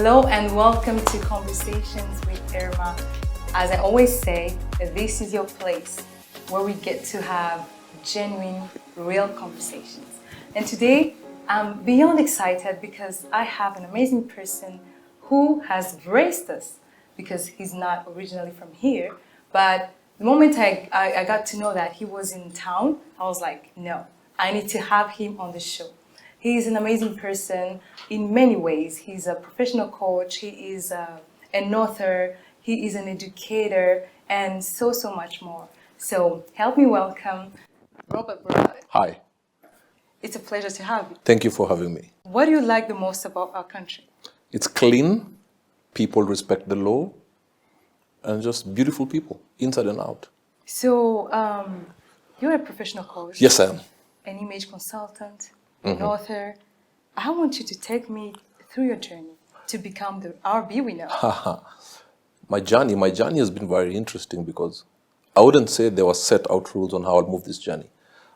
Hello and welcome to Conversations with Irma. As I always say, this is your place where we get to have genuine, real conversations. And today, I'm beyond excited because I have an amazing person who has graced us because he's not originally from here. But the moment I got to know that he was in town, I was like, no, I need to have him on the show. He is an amazing person in many ways. He's a professional coach, he is an author, he is an educator, and so much more. So help me welcome Robert BURALE. Hi. It's a pleasure to have you. Thank you for having me. What do you like the most about our country? It's clean, people respect the law, and just beautiful people, inside and out. So you're a professional coach. Yes, I am. An image consultant, an author. I want you to take me through your journey to become the RB we know. My journey has been very interesting because I wouldn't say there were set out rules on how I'll move this journey.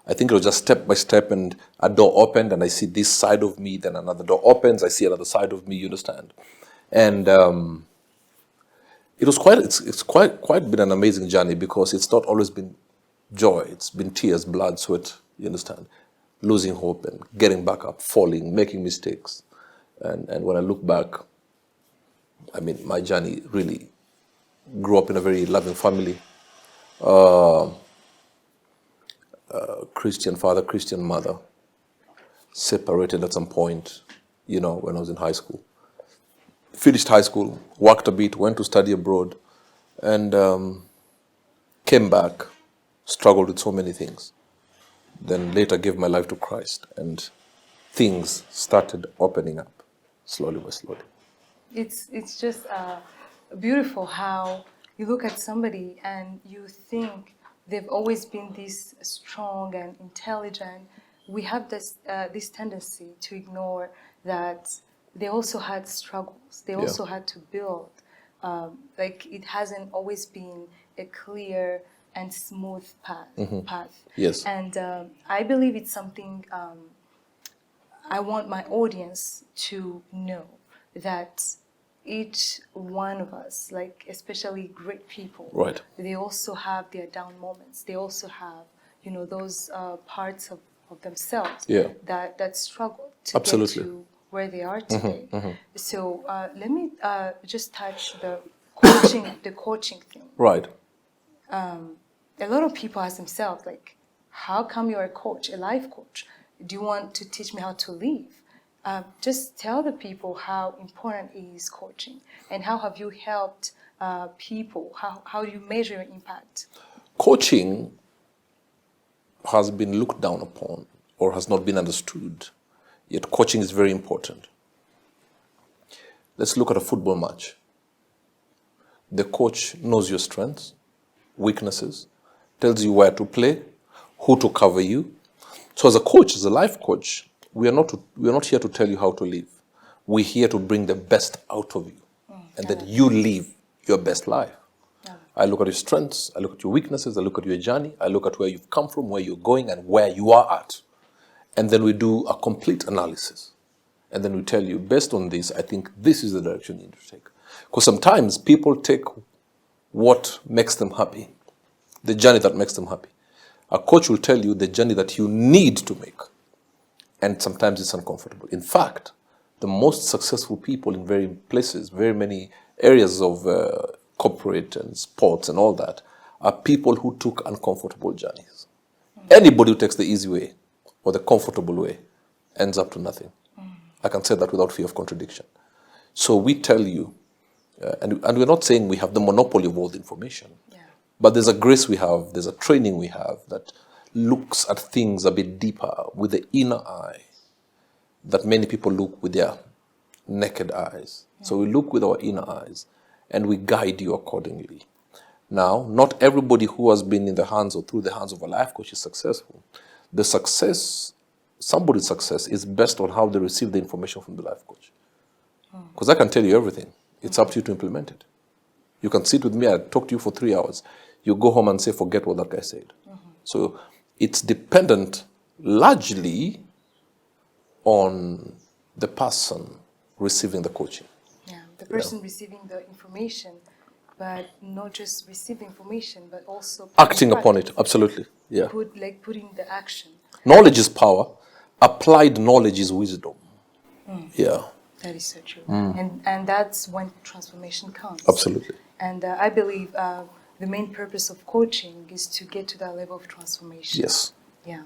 I think it was just step by step, and a door opened and I see this side of me, then another door opens, I see another side of me, you understand? And it's quite been an amazing journey because it's not always been joy. It's been tears, blood, sweat, you understand? Losing hope and getting back up, falling, making mistakes. And when I look back, I mean, my journey really grew up in a very loving family. Christian father, Christian mother, separated at some point, you know, when I was in high school. Finished high school, worked a bit, went to study abroad, and came back, struggled with so many things. Then later gave my life to Christ, and things started opening up, slowly by slowly. It's just beautiful how you look at somebody and you think they've always been this strong and intelligent. We have this tendency to ignore that they also had struggles. They also had to build. Like it hasn't always been a clear and smooth path. Yes. And I believe it's something I want my audience to know, that each one of us, like especially great people, Right. they also have their down moments. They also have, you know, those parts of themselves that struggle to Absolutely. get to where they are today. So let me just touch the coaching thing. Right. A lot of people ask themselves, like, how come you're a coach, a life coach? Do you want to teach me how to live? Just tell the people how important is coaching and how have you helped people? How do you measure your impact? Coaching has been looked down upon or has not been understood, yet coaching is very important. Let's look at a football match. The coach knows your strengths, weaknesses, tells you where to play, who to cover you. So as a coach, as a life coach, we are not here to tell you how to live. We're here to bring the best out of you and that you live your best life. I look at your strengths, I look at your weaknesses, I look at your journey, I look at where you've come from, where you're going, and where you are at. And then we do a complete analysis. And then we tell you, based on this, I think this is the direction you need to take. Because sometimes people take what makes them happy, the journey that makes them happy. A coach will tell you the journey that you need to make. And sometimes it's uncomfortable. In fact, the most successful people in very many areas of corporate and sports and all that, are people who took uncomfortable journeys. Anybody who takes the easy way or the comfortable way ends up to nothing. I can say that without fear of contradiction. So we tell you, and we're not saying we have the monopoly of all the information, but there's a grace we have, there's a training we have that looks at things a bit deeper with the inner eye that many people look with their naked eyes. So we look with our inner eyes and we guide you accordingly. Now, not everybody who has been in the hands or through the hands of a life coach is successful. The success, somebody's success is based on how they receive the information from the life coach. Because I can tell you everything. It's up to you to implement it. You can sit with me, I talk to you for 3 hours. You go home and say, forget what that guy said. So it's dependent largely on the person receiving the coaching. Yeah. the person receiving the information, but not just receive information, but also acting upon it. Absolutely. Yeah. Putting the action. Knowledge is power. Applied knowledge is wisdom. Yeah. That is so true. And that's when transformation comes. Absolutely. And I believe the main purpose of coaching is to get to that level of transformation. Yes. Yeah.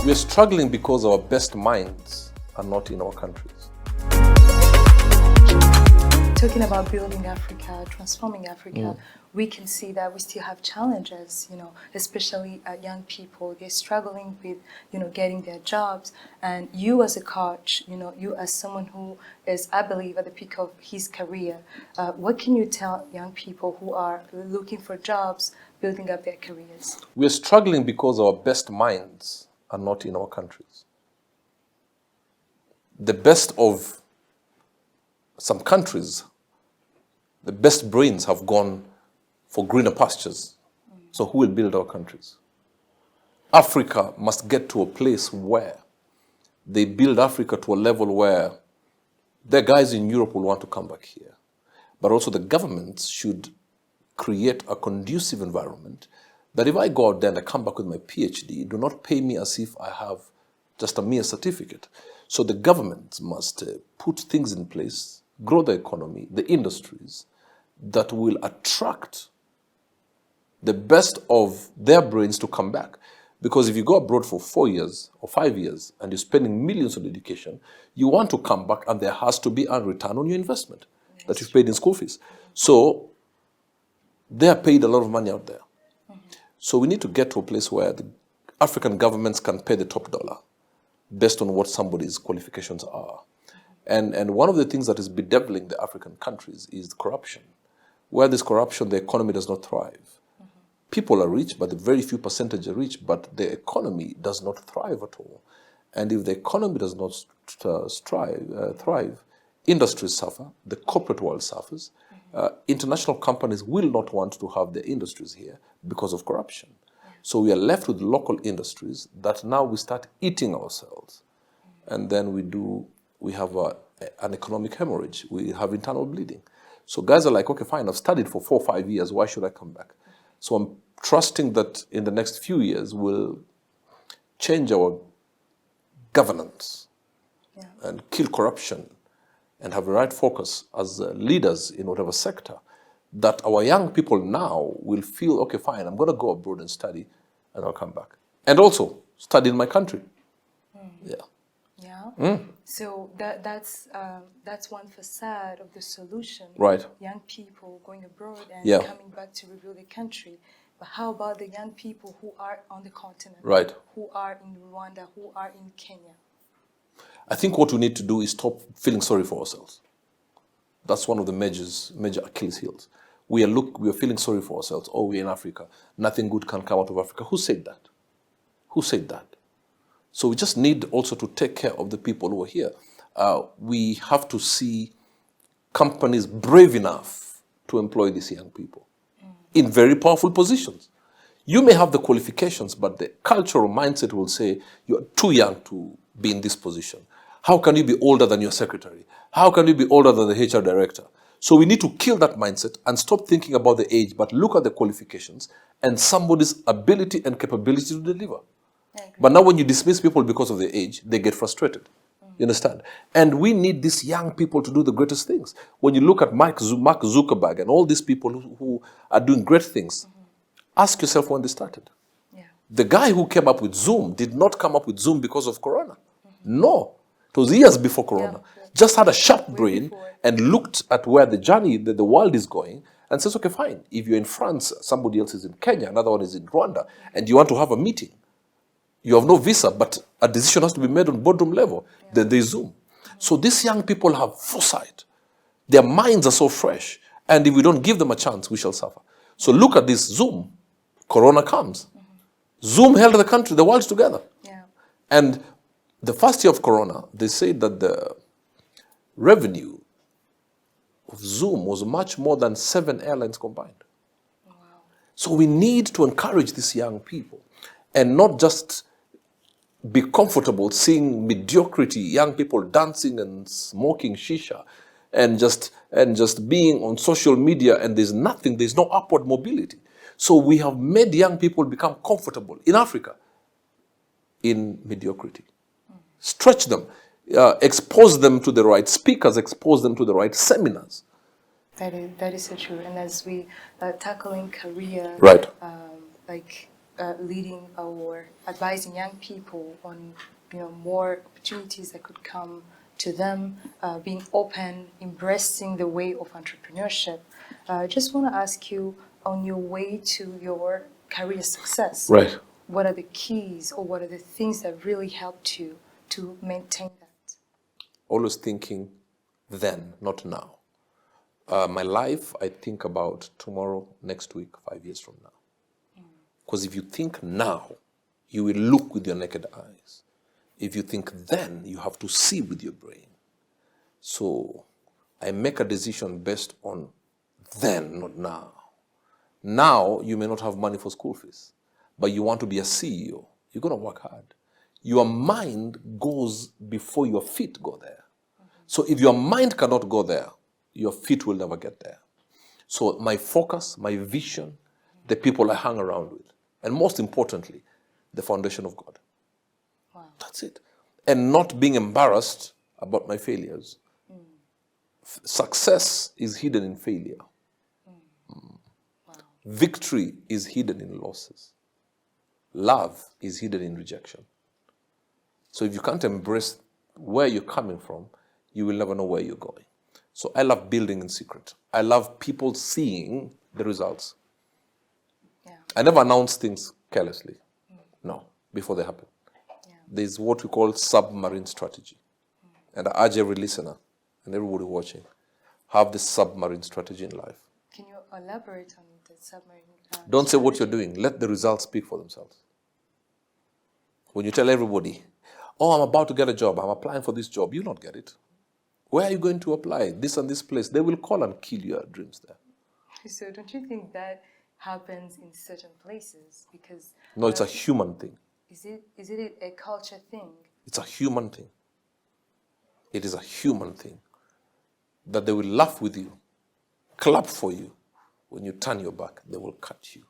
We are struggling because our best minds are not in our countries. Talking about building Africa, transforming Africa, we can see that we still have challenges, especially young people. They're struggling with, getting their jobs. And you as a coach, you as someone who is, I believe, at the peak of his career, what can you tell young people who are looking for jobs, building up their careers? We are struggling because our best minds are not in our countries. The best of some countries, the best brains have gone for greener pastures. So who will build our countries? Africa must get to a place where they build Africa to a level where the guys in Europe will want to come back here. But also the governments should create a conducive environment that if I go out there and I come back with my PhD, do not pay me as if I have just a mere certificate. So the government must put things in place, grow the economy, the industries that will attract the best of their brains to come back. Because if you go abroad for 4 years or 5 years and you're spending millions on education, you want to come back and there has to be a return on your investment that you've paid in school fees. So they are paid a lot of money out there. So we need to get to a place where the African governments can pay the top dollar based on what somebody's qualifications are. And one of the things that is bedeviling the African countries is corruption. Where there's corruption, the economy does not thrive. People are rich, but a very few percentage are rich, but the economy does not thrive at all. And if the economy does not thrive, industries suffer, the corporate world suffers. International companies will not want to have their industries here because of corruption. So we are left with local industries that now we start eating ourselves. And then we have an economic hemorrhage. We have internal bleeding. So guys are like, okay, fine, I've studied for 4 or 5 years. Why should I come back? So I'm trusting that in the next few years we'll change our governance and kill corruption and have the right focus as leaders in whatever sector, that our young people now will feel, okay, fine, I'm going to go abroad and study and I'll come back. And also study in my country. So that's one facade of the solution. Right. Young people going abroad and coming back to rebuild the country. But how about the young people who are on the continent? Right. Who are in Rwanda, who are in Kenya? I think what we need to do is stop feeling sorry for ourselves. That's one of the major Achilles heels. We are feeling sorry for ourselves. Oh, we're in Africa. Nothing good can come out of Africa. Who said that? Who said that? So we just need also to take care of the people who are here. We have to see companies brave enough to employ these young people in very powerful positions. You may have the qualifications, but the cultural mindset will say you're too young to be in this position. How can you be older than your secretary? How can you be older than the HR director? So we need to kill that mindset and stop thinking about the age, but look at the qualifications and somebody's ability and capability to deliver. But now when you dismiss people because of their age, they get frustrated. You understand? And we need these young people to do the greatest things. When you look at Mark Zuckerberg and all these people who are doing great things, ask yourself when they started. The guy who came up with Zoom did not come up with Zoom because of Corona. No. It was years before Corona. Just had a sharp brain and looked at where the journey, the world is going, and says, okay, fine. If you're in France, somebody else is in Kenya, another one is in Rwanda, and you want to have a meeting, you have no visa, but a decision has to be made on boardroom level. They Zoom. So these young people have foresight. Their minds are so fresh. And if we don't give them a chance, we shall suffer. So look at this Zoom. Corona comes. Zoom held the country, the world together. And the first year of Corona, they said that the revenue of Zoom was much more than 7 airlines combined. So we need to encourage these young people and not just be comfortable seeing mediocrity, young people dancing and smoking shisha and just being on social media, and there's no upward mobility. So we have made young people become comfortable in Africa in mediocrity. Stretch them, expose them to the right speakers, expose them to the right seminars. That is so true. And as we tackling career, Right. Leading or advising young people on more opportunities that could come to them, being open, embracing the way of entrepreneurship. Just want to ask you, on your way to your career success, Right. what are the keys or what are the things that really helped you to maintain that? Always thinking then, not now. My life, I think about tomorrow, next week, 5 years from now. Because if you think now, you will look with your naked eyes. If you think then, you have to see with your brain. So I make a decision based on then, not now. Now, you may not have money for school fees, but you want to be a CEO. You're going to work hard. Your mind goes before your feet go there. So if your mind cannot go there, your feet will never get there. So my focus, my vision, the people I hang around with, and most importantly, the foundation of God. Wow. That's it. And not being embarrassed about my failures. Success is hidden in failure. Wow. Victory is hidden in losses. Love is hidden in rejection. So if you can't embrace where you're coming from, you will never know where you're going. So I love building in secret. I love people seeing the results. Yeah. I never announce things carelessly. No, before they happen. Yeah. There's what we call submarine strategy. And I urge every listener and everybody watching, have this submarine strategy in life. Can you elaborate on the submarine? Don't say what you're doing. Let the results speak for themselves. When you tell everybody, oh, I'm about to get a job, I'm applying for this job, you'll not get it. Where are you going to apply? This and this place. They will call and kill your dreams there. So don't you think that happens in certain places? Because No, it's a human thing. is it a culture thing? It's a human thing. It is a human thing. That they will laugh with you, clap for you. When you turn your back, they will cut you.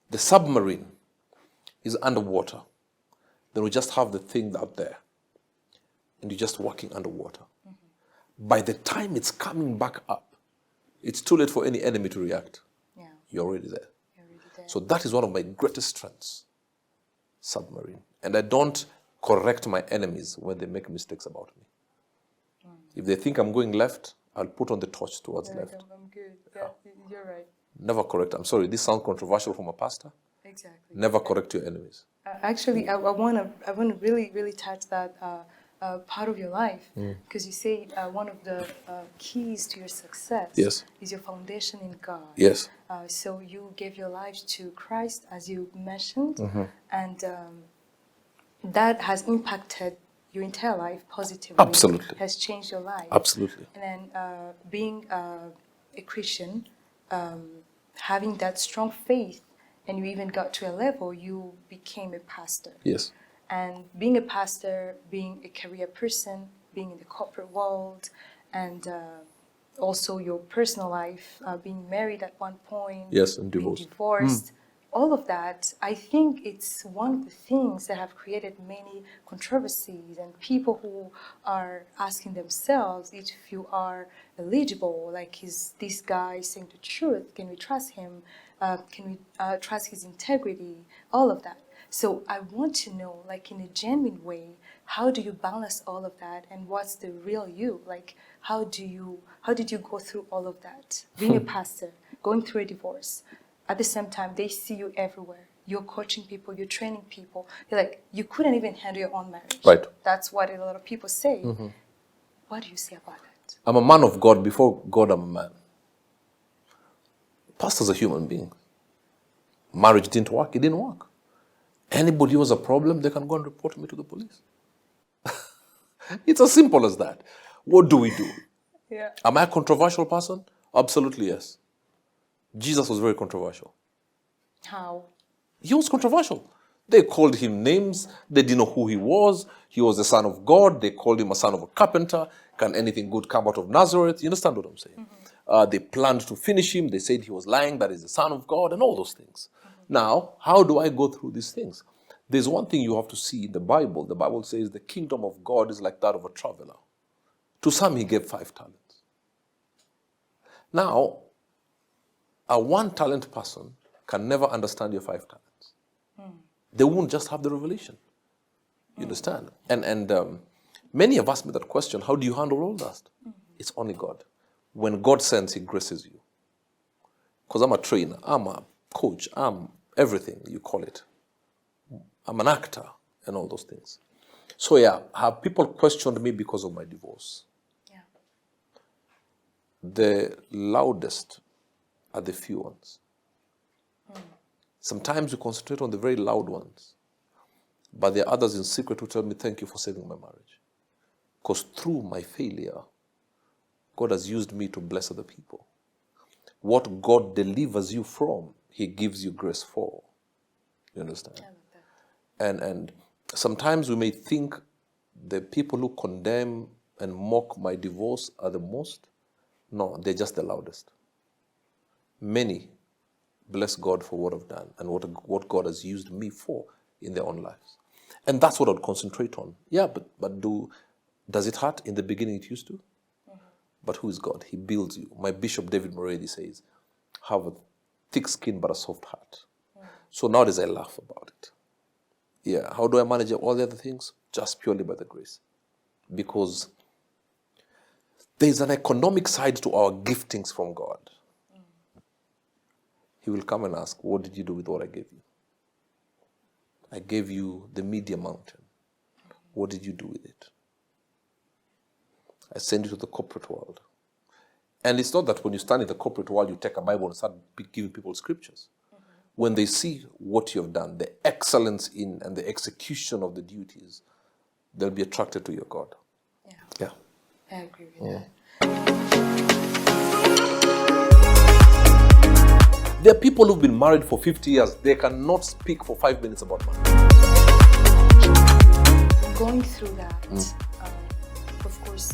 The submarine is underwater. Then we just have the thing out there. And you're just walking underwater. Mm-hmm. By the time it's coming back up, it's too late for any enemy to react. Yeah. You're already there. You're already there. So that is one of my greatest strengths, submarine. And I don't correct my enemies when they make mistakes about me. If they think I'm going left, I'll put on the torch towards left. I'm good. Yeah, you're right. Never correct. I'm sorry, this sounds controversial from a pastor. Exactly. Never correct your enemies. Actually, I want to really touch that part of your life, because you say one of the keys to your success Yes. is your foundation in God. Yes. So you gave your life to Christ, as you mentioned, and that has impacted your entire life positively. Absolutely. Has changed your life. Absolutely. And then being a Christian, having that strong faith, and you even got to a level you became a pastor. Yes. And being a pastor, being a career person, being in the corporate world, and also your personal life, being married at one point, Yes, and being divorced. divorced, all of that, I think it's one of the things that have created many controversies and people who are asking themselves if you are eligible, like, is this guy saying the truth? Can we trust him? Can we trust his integrity? All of that. So I want to know, like, in a genuine way, how do you balance all of that, and what's the real you? Like, how did you go through all of that? Being a pastor, going through a divorce, at the same time, they see you everywhere. You're coaching people, you're training people. You're like, you couldn't even handle your own marriage. Right. That's what a lot of people say. What do you say about that? I'm a man of God. Before God, I'm a man. Pastor's a human being. Marriage didn't work. It didn't work. Anybody who has a problem, they can go and report me to the police. It's as simple as that. What do we do? Yeah. Am I a controversial person? Absolutely yes. Jesus was very controversial. How? He was controversial. They called him names. They didn't know who he was. He was the son of God. They called him a son of a carpenter. Can anything good come out of Nazareth? You understand what I'm saying? They planned to finish him. They said he was lying, that he's the son of God, and all those things. Now, how do I go through these things? There's one thing you have to see in the Bible. The Bible says the kingdom of God is like that of a traveler. To some, he gave 5 talents. Now, a 1-talent person can never understand your 5 talents. They won't just have the revelation. You understand? And many have asked me that question, how do you handle all that? It's only God. When God sends, he graces you. Because I'm a trainer, I'm a coach, I'm everything you call it. I'm an actor and all those things. So yeah, have people questioned me because of my divorce? Yeah. The loudest are the few ones. Sometimes we concentrate on the very loud ones, but there are others in secret who tell me, thank you for saving my marriage. Because through my failure, God has used me to bless other people. What God delivers you from, he gives you grace for. You understand? I love that. And sometimes we may think the people who condemn and mock my divorce are the most. No, they're just the loudest. Many bless God for what I've done and what God has used me for in their own lives. And that's what I'd concentrate on. Yeah, but does it hurt? In the beginning it used to. But who is God? He builds you. My Bishop David Moredi says, have a thick skin but a soft heart. So nowadays I laugh about it. Yeah, how do I manage all the other things? Just purely by the grace. Because there's an economic side to our giftings from God. He will come and ask, what did you do with what I gave you? I gave you the media mountain. What did you do with it? I send you to the corporate world. And it's not that when you stand in the corporate world, you take a Bible and start giving people scriptures. When they see what you have done, the excellence in and the execution of the duties, they'll be attracted to your God. Yeah. Yeah. I agree with that. There are people who've been married for 50 years. They cannot speak for 5 minutes about marriage. Going through that, of course,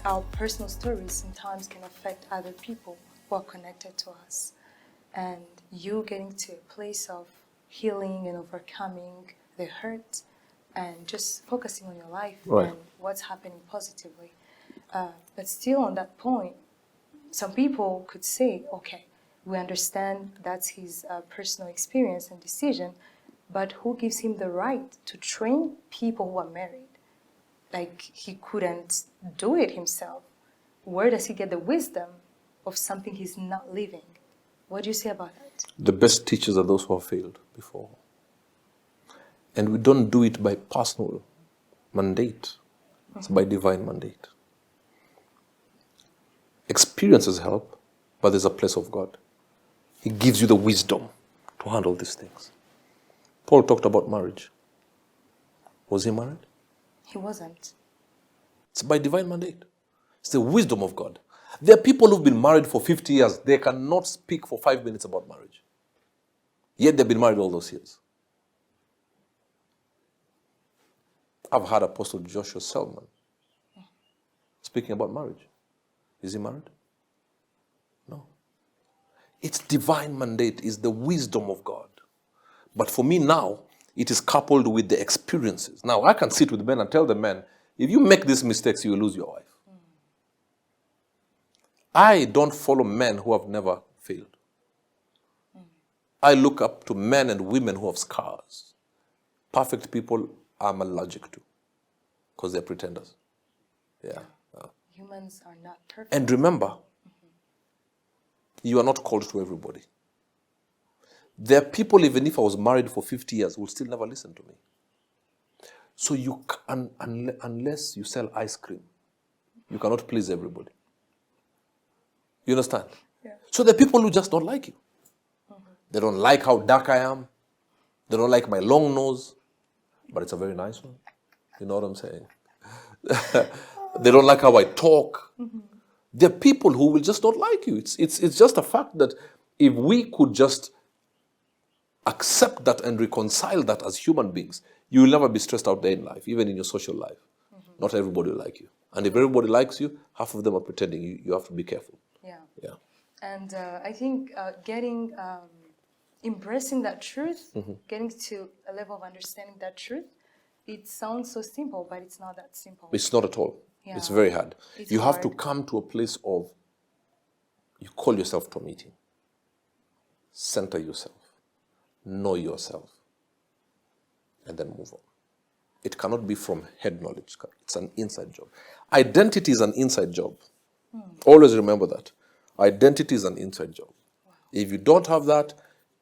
our personal stories sometimes can affect other people who are connected to us. And you getting to a place of healing and overcoming the hurt and just focusing on your life and what's happening positively. But still on that point, some people could say, okay, we understand that's his personal experience and decision, but who gives him the right to train people who are married? Like, he couldn't do it himself. Where does he get the wisdom of something he's not living? What do you say about that? The best teachers are those who have failed before. And we don't do it by personal mandate. It's by divine mandate. Experiences help, but there's a place of God. He gives you the wisdom to handle these things. Paul talked about marriage. Was he married? He wasn't. It's by divine mandate. It's the wisdom of God. There are people who've been married for 50 years. They cannot speak for 5 minutes about marriage. Yet they've been married all those years. I've heard Apostle Joshua Selman speaking about marriage. Is he married? No. It's divine mandate. It's the wisdom of God. But for me now, it is coupled with the experiences. Now, I can sit with men and tell the men, if you make these mistakes, you will lose your wife. I don't follow men who have never failed. I look up to men and women who have scars. Perfect people I'm allergic to because they're pretenders. Yeah. Humans are not perfect. And remember, you are not called to everybody. There are people, even if I was married for 50 years, who will still never listen to me. So you can, unless you sell ice cream, you cannot please everybody. You understand? Yeah. So there are people who just don't like you. They don't like how dark I am. They don't like my long nose. But it's a very nice one. You know what I'm saying? They don't like how I talk. There are people who will just not like you. It's just a fact that if we could just accept that and reconcile that as human beings, you will never be stressed out there in life, even in your social life. Not everybody will like you. And if everybody likes you, half of them are pretending. You have to be careful. Yeah. Yeah. And I think embracing that truth, getting to a level of understanding that truth, it sounds so simple, but it's not that simple. It's not at all. Yeah. It's very hard. It's you have to hard. come to a place of, you call yourself to a meeting. Center yourself. Know yourself. And then move on. It cannot be from head knowledge. It's an inside job. Identity is an inside job. Always remember that. Identity is an inside job. Wow. If you don't have that,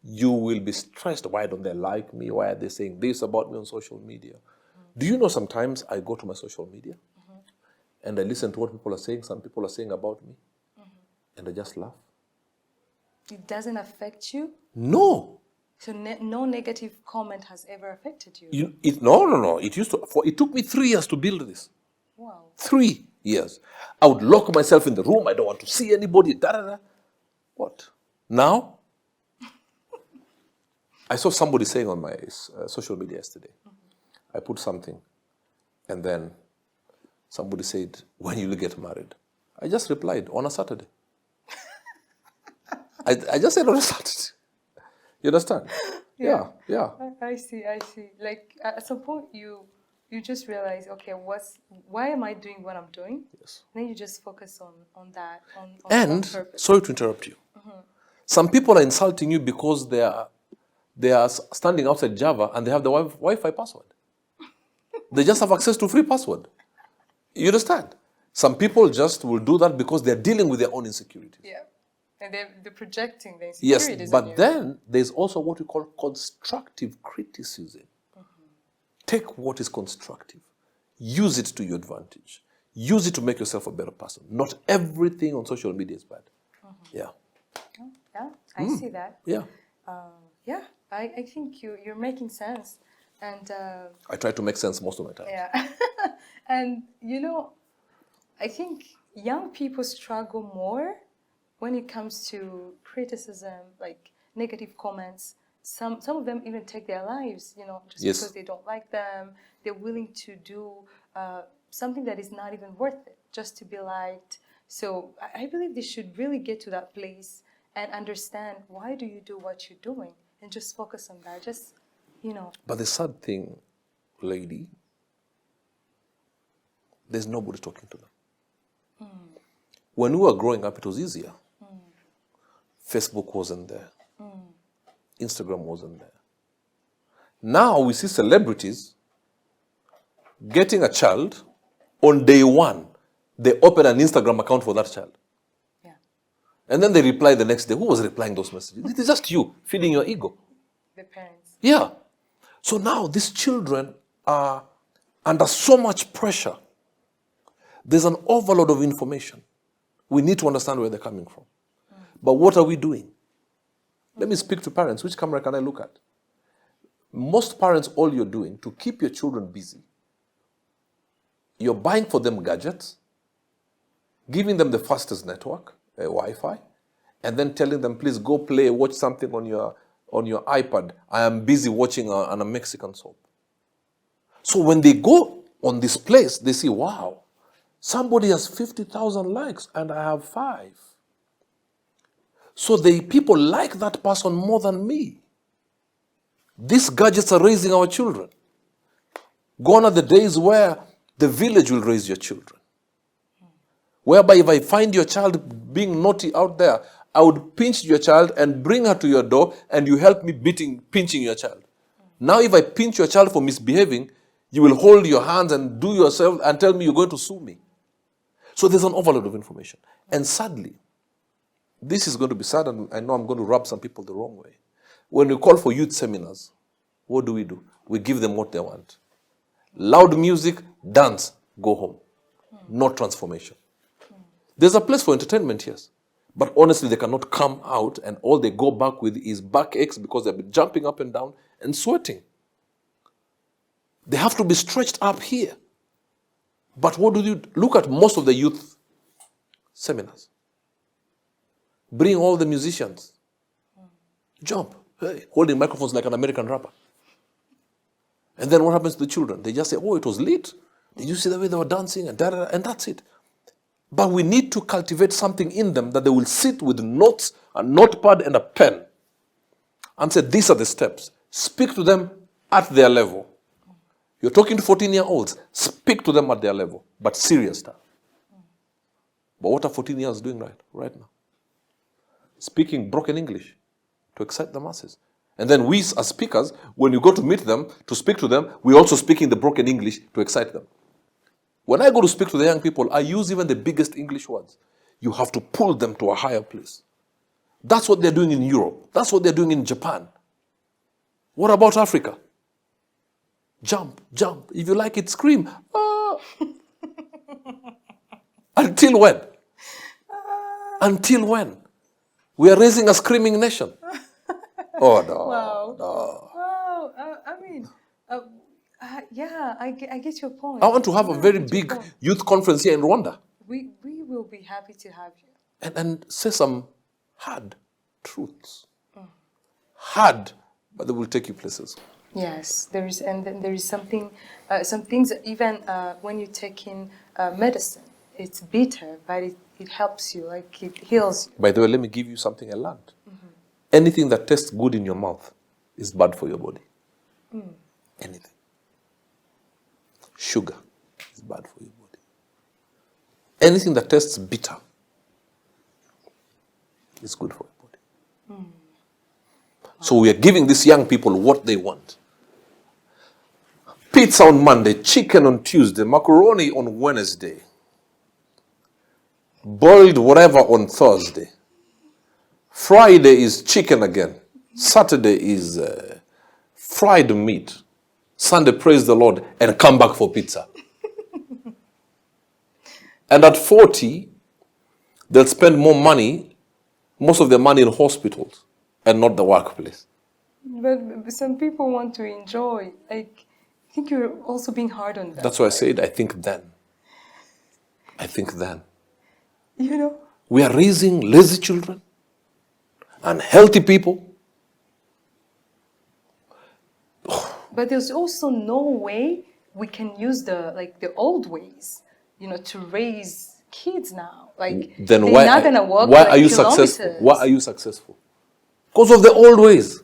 you will be stressed. Why don't they like me? Why are they saying this about me on social media? Do you know sometimes I go to my social media and I listen to what people are saying, some people are saying about me, and I just laugh. It doesn't affect you? No. So no negative comment has ever affected you? No. It took me 3 years to build this. Wow. 3 years. I would lock myself in the room. I don't want to see anybody. What? Now? I saw somebody saying on my social media yesterday. I put something, and then somebody said, when you will get married? I just replied, on a Saturday. I just said on a Saturday. You understand? Yeah. I see. Like at some point you just realize, okay, why am I doing what I'm doing? Yes. And then you just focus on that, on And, purpose. sorry to interrupt you. Some people are insulting you because they are standing outside Java and they have the Wi-Fi password. They just have access to free password. You understand? Some people just will do that because they're dealing with their own insecurities. Yeah. And they're projecting the Yes, insecurities on you. but then there's also what we call constructive criticism. Take what is constructive. Use it to your advantage. Use it to make yourself a better person. Not everything on social media is bad. Yeah. Yeah, I see that. Yeah. I think you're making sense. And I try to make sense most of my time. yeah. And I think young people struggle more when it comes to criticism, like negative comments. Some of them even take their lives, just Yes. because they don't like them. They're willing to do something that is not even worth it just to be liked. So I believe they should really get to that place and understand, why do you do what you're doing, and just focus on that. Just, But the sad thing, lady, there's nobody talking to them. When we were growing up, it was easier. Facebook wasn't there. Instagram wasn't there. Now we see celebrities getting a child. On day one, they open an Instagram account for that child. yeah. And then they reply the next day. Who was replying those messages? It is just you feeding your ego. The parents. Yeah. So now these children are under so much pressure. There's an overload of information. We need to understand where they're coming from. But what are we doing? Let me speak to parents. Which camera can I look at? Most parents, all you're doing to keep your children busy, you're buying for them gadgets, giving them the fastest network, Wi-Fi, and then telling them, please go watch something on your iPad. I am busy watching a Mexican soap. So when they go on this place, they see, wow, somebody has 50,000 likes and I have 5. So people like that person more than me. These gadgets are raising our children. Gone are the days where the village will raise your children. Whereby if I find your child being naughty out there, I would pinch your child and bring her to your door and you help me pinching your child. Now if I pinch your child for misbehaving, you will hold your hands and do yourself and tell me you're going to sue me. So there's an overload of information. And sadly, this is going to be sad, and I know I'm going to rub some people the wrong way. When we call for youth seminars, what do? We give them what they want. Loud music, dance, go home. Not transformation. There's a place for entertainment, yes. But honestly, they cannot come out and all they go back with is backaches because they've been jumping up and down and sweating. They have to be stretched up here. But what do you look at most of the youth seminars? Bring all the musicians. Jump. hey, holding microphones like an American rapper. And then what happens to the children? They just say, oh, it was lit. Did you see the way they were dancing? And and that's it. But we need to cultivate something in them that they will sit with notes, a notepad and a pen and say, these are the steps. Speak to them at their level. You're talking to 14-year-olds. Speak to them at their level, but serious stuff. But what are 14-year-olds doing right now? Speaking broken English to excite the masses. And then we as speakers, when you go to meet them, to speak to them, we're also speaking the broken English to excite them. When I go to speak to the young people, I use even the biggest English words. You have to pull them to a higher place. That's what they're doing in Europe. That's what they're doing in Japan. What about Africa? Jump, jump. If you like it, scream. Ah. Until when? Until when? We are raising a screaming nation. Oh, no. Wow. No. Wow. I mean, yeah, I get your point. I want to have a very big youth conference here in Rwanda. We will be happy to have you. And say some hard truths. Hard, but they will take you places. Yes, there is, and then there is something, some things even when you take in medicine, it's bitter, but it helps you, like it heals you. By the way, let me give you something I learned. Anything that tastes good in your mouth is bad for your body. Anything. Sugar is bad for your body. Anything that tastes bitter is good for your body. So we are giving these young people what they want. Pizza on Monday, chicken on Tuesday, macaroni on Wednesday, boiled whatever on Thursday. Friday is chicken again. Saturday is fried meat. Sunday, praise the Lord, and come back for pizza. And at 40, they'll spend more money, most of their money in hospitals and not the workplace. But some people want to enjoy. Like, I think you're also being hard on them. That's why I said, I think then. I think then. You know? We are raising lazy children, unhealthy people. But there's also no way we can use the old ways, to raise kids now. Like, then they're not gonna work. Why are you successful? Why are you successful? Because of the old ways.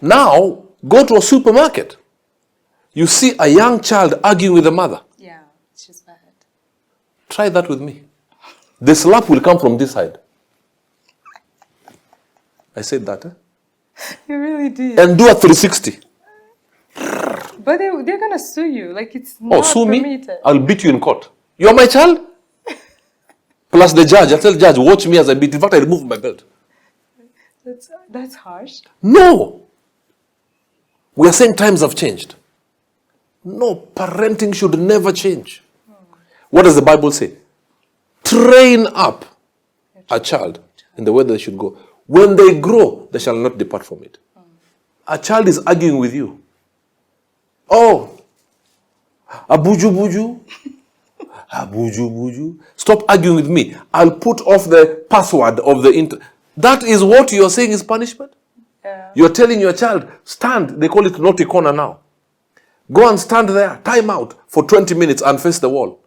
Now, go to a supermarket. You see a young child arguing with a mother. Yeah, it's just bad. Try that with me. The slap will come from this side. I said that, eh? You really did. And do a 360. But they're going to sue you. Like, it's not sue permitted. Me? I'll beat you in court. You're my child? Plus the judge. I tell the judge, watch me as I beat. In fact, I remove my belt. That's harsh. No. We are saying times have changed. No, parenting should never change. What does the Bible say? Train up a child in the way they should go. When they grow, they shall not depart from it. A child is arguing with you. Oh, abuju buju, abuju buju. Stop arguing with me. I'll put off the password of the internet. That is what you're saying is punishment? Yeah. You're telling your child, stand. They call it naughty corner now. Go and stand there, time out for 20 minutes and face the wall.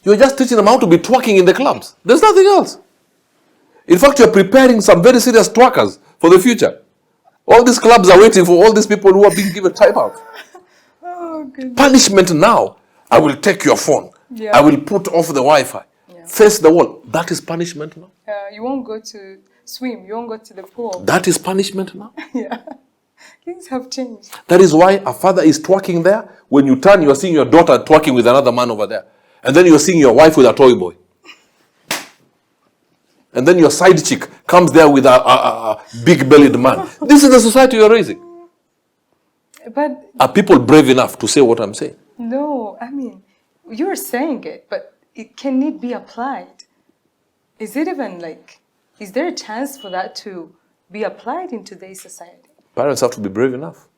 You're just teaching them how to be twerking in the clubs. There's nothing else. In fact, you're preparing some very serious twerkers for the future. All these clubs are waiting for all these people who are being given time out. Oh, goodness. Punishment now. I will take your phone. Yeah. I will put off the Wi-Fi. Yeah. Face the wall. That is punishment now. You won't go to swim. You won't go to the pool. That is punishment now. Yeah. Things have changed. That is why a father is twerking there. When you turn, you're seeing your daughter twerking with another man over there. And then you're seeing your wife with a toy boy. And then your side chick comes there with a big-bellied man. This is the society you're raising. But are people brave enough to say what I'm saying? No, I mean, you're saying it, but can it be applied? Is it even is there a chance for that to be applied in today's society? Parents have to be brave enough.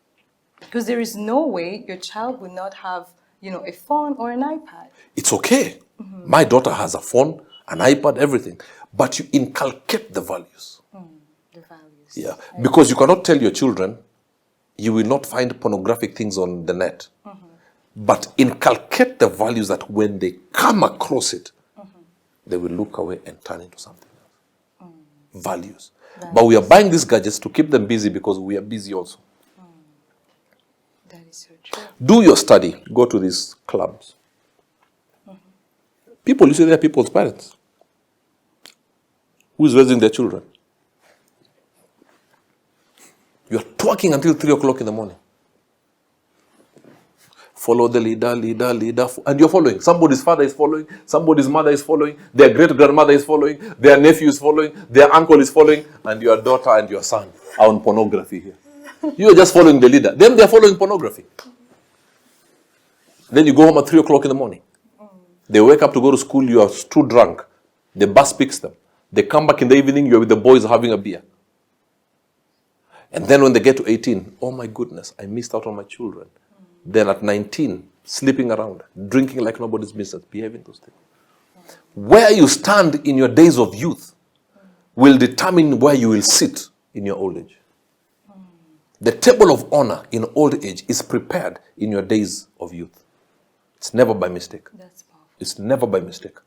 Because there is no way your child would not have, a phone or an iPad. It's okay. Mm-hmm. My daughter has a phone, an iPad, everything. But you inculcate the values. The values. Yeah, because you cannot tell your children you will not find pornographic things on the net. But inculcate the values that when they come across it, they will look away and turn into something else. Values. But we are buying these gadgets to keep them busy because we are busy also. That is so true. Do your study. Go to these clubs. People, you see, they're people's parents. Who is raising their children? You are twerking until 3 o'clock in the morning. Follow the leader, and you're following. Somebody's father is following, somebody's mother is following, their great-grandmother is following, their nephew is following, their uncle is following, and your daughter and your son are on pornography here. You're just following the leader. Them, they're following pornography. Then you go home at 3 o'clock in the morning. They wake up to go to school, you are too drunk. The bus picks them. They come back in the evening, you're with the boys having a beer. And then when they get to 18, oh my goodness, I missed out on my children. Then at 19, sleeping around, drinking like nobody's business, behaving those things. Where you stand in your days of youth will determine where you will sit in your old age. The table of honor in old age is prepared in your days of youth. It's never by mistake. That's powerful. It's never by mistake.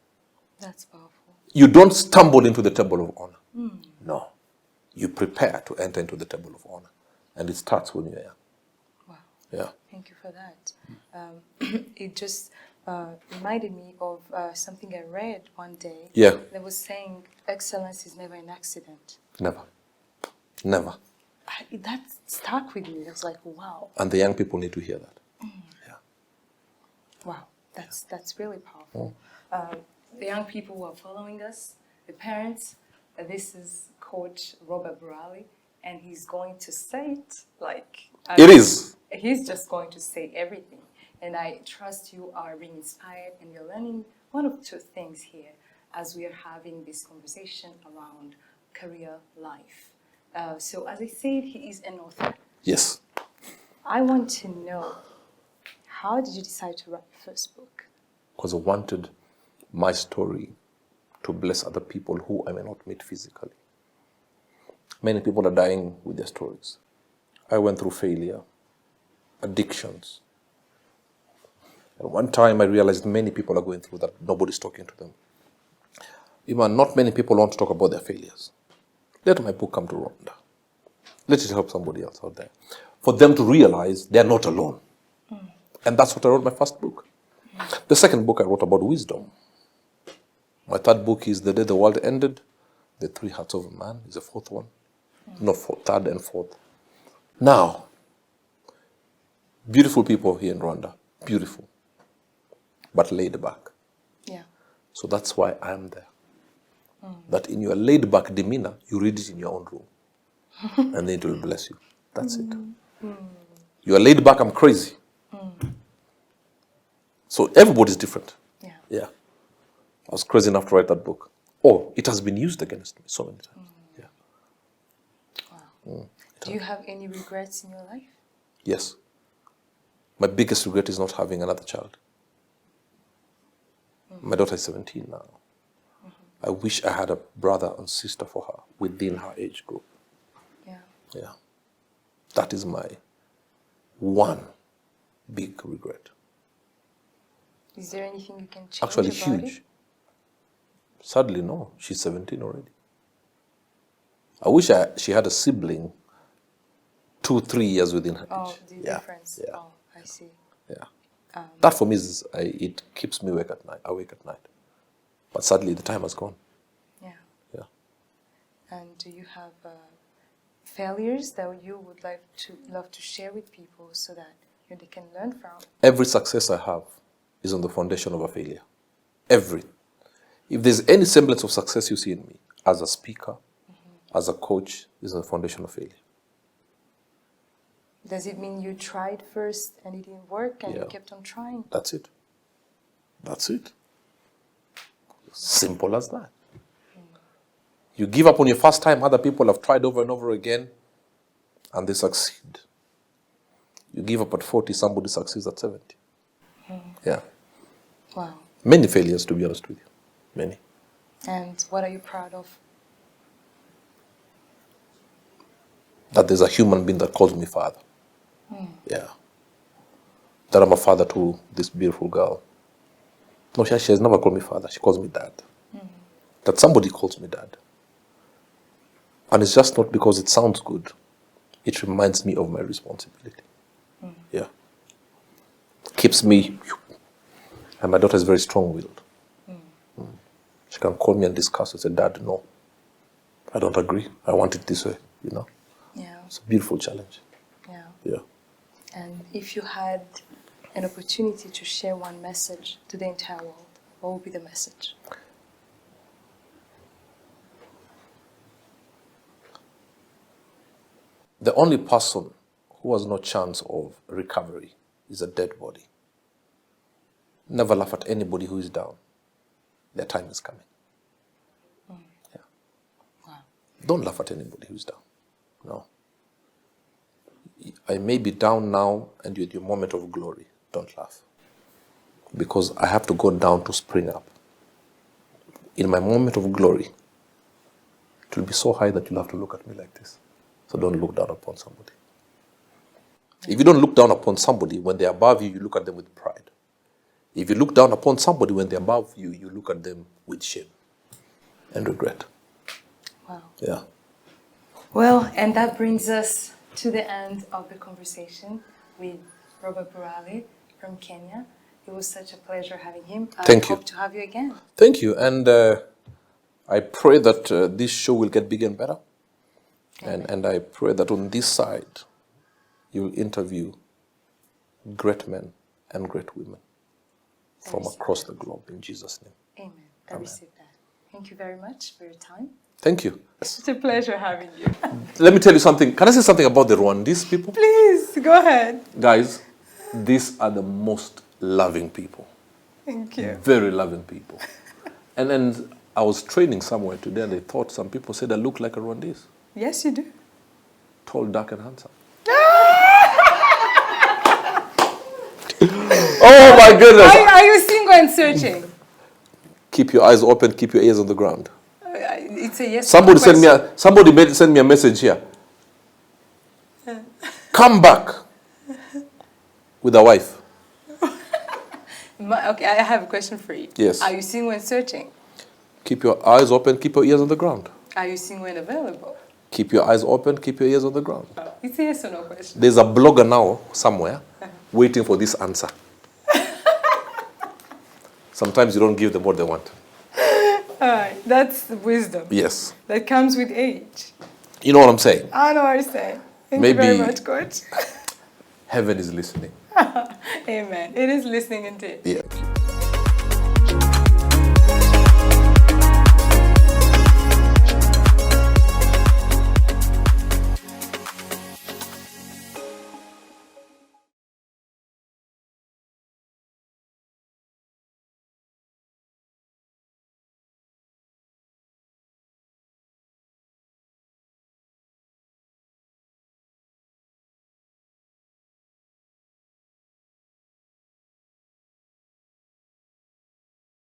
That's powerful. You don't stumble into the table of honor. No. You prepare to enter into the table of honor. And it starts when you're young. Wow. Yeah. Thank you for that. It just reminded me of something I read one day. Yeah. That was saying excellence is never an accident. Never. Never. That stuck with me. I was like, wow. And the young people need to hear that. Yeah. Wow. That's really powerful. The young people who are following us, the parents, this is Coach Robert BURALE, and he's going to say it like... It is. He's just going to say everything. And I trust you are being inspired and you're learning one of two things here as we are having this conversation around career life. So as I said, he is an author. Yes. I want to know, how did you decide to write your first book? Because I wanted my story to bless other people who I may not meet physically. Many people are dying with their stories. I went through failure, addictions. And one time I realized many people are going through that. Nobody's talking to them. Even not many people want to talk about their failures. Let my book come to Rwanda. Let it help somebody else out there. For them to realize they're not alone. And that's what I wrote my first book. The second book I wrote about wisdom. My third book is The Day the World Ended. The Three Hearts of a Man is the fourth one. No, third and fourth. Now, beautiful people here in Rwanda. Beautiful. But laid back. Yeah. So that's why I'm there. That in your laid back demeanor, you read it in your own room. And then it will bless you. That's it. You are laid back, I'm crazy. So everybody's different. Yeah. Yeah. I was crazy enough to write that book. Oh, it has been used against me so many times. Yeah. Wow. Do you have any regrets in your life? Yes. My biggest regret is not having another child. My daughter is 17 now. I wish I had a brother and sister for her within her age group. Yeah. Yeah. That is my one big regret. Is there anything you can change Actually, about huge. it? Sadly, no. She's 17 already. I wish she had a sibling 2-3 years within her age. Oh, the difference. Yeah. Oh, I see. Yeah. That for me is, it keeps me awake at night. But sadly, the time has gone. Yeah. Yeah. And do you have failures that you would love to share with people so that they can learn from? Every success I have is on the foundation of a failure. Every. If there's any semblance of success you see in me, as a speaker, as a coach, is on the foundation of failure. Does it mean you tried first and it didn't work and you kept on trying? That's it. That's it. Simple as that. You give up on your first time, other people have tried over and over again, and they succeed. You give up at 40, somebody succeeds at 70. Yeah. Wow. Many failures, to be honest with you. Many. And what are you proud of? that there's a human being that calls me father. Yeah. That I'm a father to this beautiful girl. No, she has never called me father. She calls me dad. That somebody calls me dad. And it's just not because it sounds good. It reminds me of my responsibility. Yeah. Keeps me. And my daughter is very strong-willed. She can call me and discuss and say, Dad, no, I don't agree. I want it this way, you know. Yeah. It's a beautiful challenge. Yeah. Yeah. And if you had an opportunity to share one message to the entire world, what would be the message? The only person who has no chance of recovery is a dead body. Never laugh at anybody who is down. Their time is coming. Yeah. Wow. Don't laugh at anybody who's down. No. I may be down now and you're at your moment of glory. Don't laugh. Because I have to go down to spring up. In my moment of glory, it will be so high that you'll have to look at me like this. So don't look down upon somebody. If you don't look down upon somebody, when they're above you, you look at them with pride. If you look down upon somebody when they're above you, you look at them with shame and regret. Wow. Yeah. Well, and that brings us to the end of the conversation with Robert BURALE from Kenya. It was such a pleasure having him. Thank I you. hope to have you again. Thank you. And I pray that this show will get bigger and better. And I pray that on this side, you'll interview great men and great women from across the globe in Jesus' name. Amen. I receive that. Thank you very much for your time. Thank you. It's a pleasure having you. Let me tell you something. Can I say something about the Rwandese people? Please, go ahead. Guys, these are the most loving people. Thank you. Very loving people. And then I was training somewhere today and they thought some people said I look like a Rwandese. Yes, you do. Tall, dark, and handsome. Oh my goodness. Are you single and searching? Keep your eyes open, keep your ears on the ground. It's a yes. Somebody send me a message here. Come back with a wife. Okay, I have a question for you. Yes. Are you single and searching? Keep your eyes open, keep your ears on the ground. Are you single and available? Keep your eyes open, keep your ears on the ground. Oh, it's a yes or no question. There's a blogger now somewhere waiting for this answer. Sometimes you don't give them what they want. All right, that's wisdom. Yes. That comes with age. You know what I'm saying? I know what you're saying. Thank Maybe you very much, Coach. Heaven is listening. Amen. It is listening indeed. Yeah.